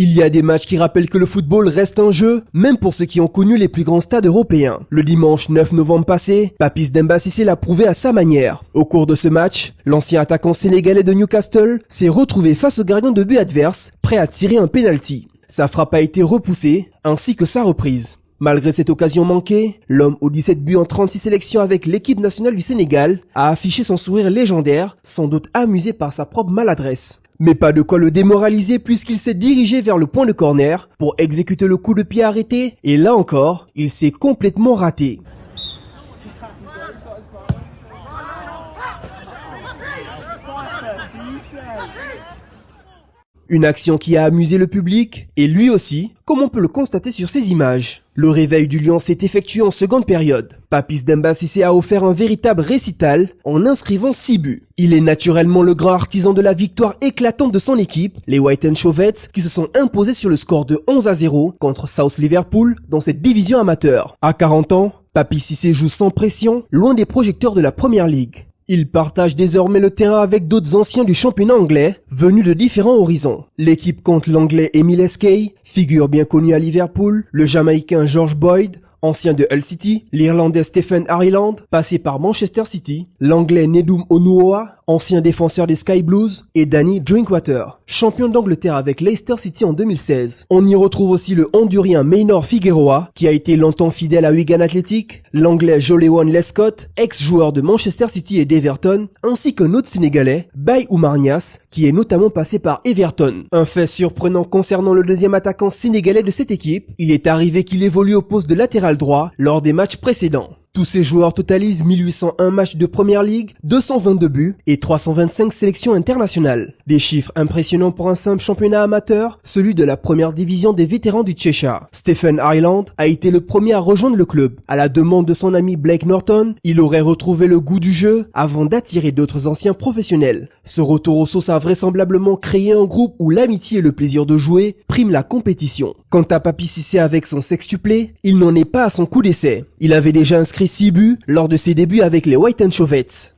Il y a des matchs qui rappellent que le football reste un jeu, même pour ceux qui ont connu les plus grands stades européens. Le dimanche 9 novembre passé, Papis Demba Cissé l'a prouvé à sa manière. Au cours de ce match, l'ancien attaquant sénégalais de Newcastle s'est retrouvé face au gardien de but adverse, prêt à tirer un penalty. Sa frappe a été repoussée, ainsi que sa reprise. Malgré cette occasion manquée, l'homme aux 17 buts en 36 sélections avec l'équipe nationale du Sénégal a affiché son sourire légendaire, sans doute amusé par sa propre maladresse. Mais pas de quoi le démoraliser puisqu'il s'est dirigé vers le point de corner pour exécuter le coup de pied arrêté et là encore, il s'est complètement raté. Une action qui a amusé le public, et lui aussi, comme on peut le constater sur ces images. Le réveil du Lion s'est effectué en seconde période. Papis Demba Cissé a offert un véritable récital en inscrivant 6 buts. Il est naturellement le grand artisan de la victoire éclatante de son équipe, les White and Chauvettes, qui se sont imposés sur le score de 11-0 contre South Liverpool dans cette division amateur. À 40 ans, Papis Cissé joue sans pression, loin des projecteurs de la Première Ligue. Il partage désormais le terrain avec d'autres anciens du championnat anglais, venus de différents horizons. L'équipe compte l'anglais Emile Eskay, figure bien connue à Liverpool, le jamaïcain George Boyd, ancien de Hull City, l'irlandais Stephen Ireland, passé par Manchester City, l'anglais Nedum Onuoha, ancien défenseur des Sky Blues, et Danny Drinkwater, champion d'Angleterre avec Leicester City en 2016. On y retrouve aussi le Hondurien Maynor Figueroa, qui a été longtemps fidèle à Wigan Athletic, l'anglais Jolewan Lescott, ex-joueur de Manchester City et d'Everton, ainsi qu'un autre Sénégalais, Baye Oumar Niasse, qui est notamment passé par Everton. Un fait surprenant concernant le deuxième attaquant sénégalais de cette équipe, il est arrivé qu'il évolue au poste de latéral droit lors des matchs précédents. Tous ces joueurs totalisent 1801 matchs de Première Ligue, 222 buts et 325 sélections internationales. Des chiffres impressionnants pour un simple championnat amateur, celui de la première division des vétérans du Cheshire. Stephen Ireland a été le premier à rejoindre le club. À la demande de son ami Blake Norton, il aurait retrouvé le goût du jeu avant d'attirer d'autres anciens professionnels. Ce retour aux sources a vraisemblablement créé un groupe où l'amitié et le plaisir de jouer priment la compétition. Quant à Papis Cissé avec son sextuplé, il n'en est pas à son coup d'essai. Il avait déjà inscrit 6 buts lors de ses débuts avec les White and Chauvettes.